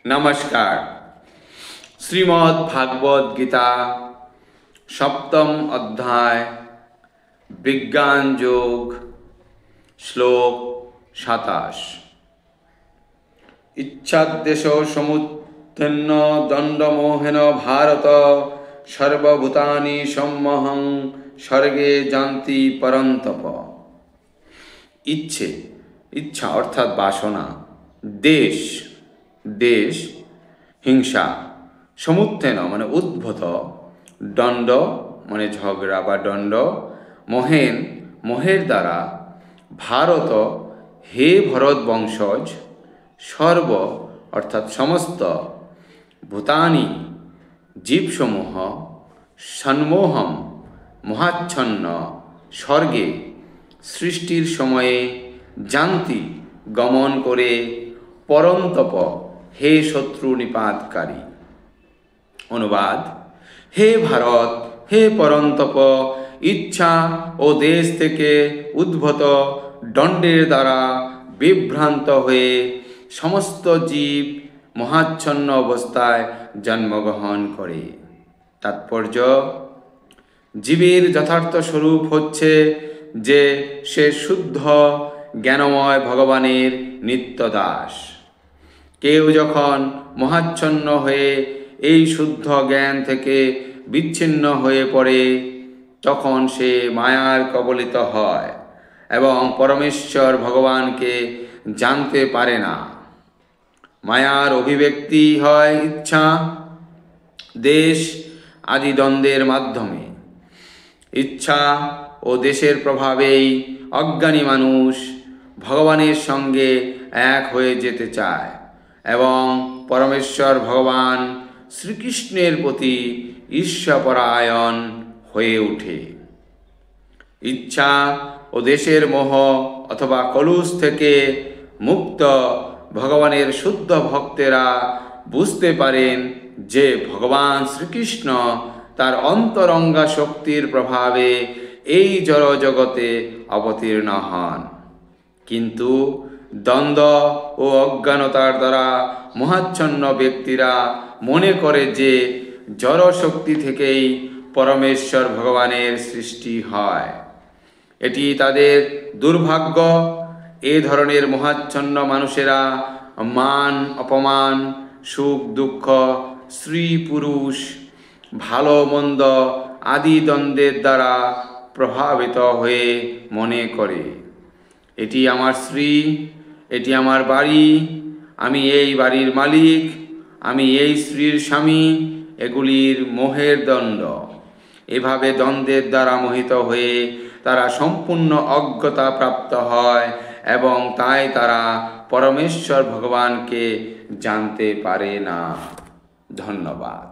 नमस्कार। श्रीमद् भागवत गीता सप्तम अध्याय विज्ञान योग श्लोक 27। इच्छादेश समुत्थन्न दंडमोहेन भारत सर्वभूतानि सम्मोहं स्वर्गे जानति परन्तप। इच्छा अर्थात वासना, देश हिंसा, समुत्थेन माने उद्भूत, दंड माने झगड़ा बा दंड, मोहेर द्वारा भारत हे भरत वंशज, सर्व अर्थात समस्त भूतानि जीव समूह सम्मोहम महाच्छन्न स्वर्गे सृष्टिर समये जानति गमन करे परन्तप हे शत्रु निपातकारी। अनुवाद: हे भारत, हे परन्तप, इच्छा ओ देश থেকে উদ্ভূত দণ্ডের দ্বারা বিভ্রান্ত হয়ে সমস্ত জীব মহাচ্ছন্ন অবস্থায় জন্মগ্রহণ করে। তাৎপর্য: জীবের যথার্থ স্বরূপ হচ্ছে যে সে শুদ্ধ জ্ঞানময় ভগবানের নিত্য দাস। কেউ যখন মহাচ্ছন্ন হয়ে এই শুদ্ধ জ্ঞান থেকে বিচ্ছিন্ন হয়ে পড়ে তখন সে মায়ার কবলিত হয় এবং পরমেশ্বর ভগবানকে জানতে পারে না। মায়ার অভিব্যক্তি হয় ইচ্ছা, দেশ আদি দ্বন্দ্বের মাধ্যমে। ইচ্ছা ও দেশের প্রভাবেই অজ্ঞানী মানুষ ভগবানের সঙ্গে এক হয়ে যেতে চায় এবং পরমেশ্বর ভগবান শ্রীকৃষ্ণের প্রতি ঈর্ষাপরায়ণ হয়ে ওঠে। ইচ্ছা ও দেশের মোহ অথবা কলুষ থেকে মুক্ত ভগবানের শুদ্ধ ভক্তেরা বুঝতে পারেন যে ভগবান শ্রীকৃষ্ণ তার অন্তরঙ্গা শক্তির প্রভাবে এই জড় জগতে অবতীর্ণ হন। কিন্তু দ্বন্দ্ব ও অজ্ঞানতার দ্বারা মহাচ্ছন্ন ব্যক্তিরা মনে করে যে জড় শক্তি থেকেই পরমেশ্বর ভগবানের সৃষ্টি হয়। এটি তাদের দুর্ভাগ্য। এ ধরনের মহাচ্ছন্ন মানুষেরা মান অপমান, সুখ দুঃখ, স্ত্রী পুরুষ, ভালো মন্দ আদি দ্বন্দ্বের দ্বারা প্রভাবিত হয়ে মনে করে এটি আমার স্ত্রী, এটি আমার বাড়ি, আমি এই বাড়ির মালিক, আমি এই স্ত্রীর স্বামী, এগুলির মোহের দণ্ড। এভাবে দ্বন্দ্বের দ্বারা মোহিত হয়ে তারা সম্পূর্ণ অজ্ঞতা প্রাপ্ত হয় এবং তাই তারা পরমেশ্বর ভগবানকে জানতে পারে না। ধন্যবাদ।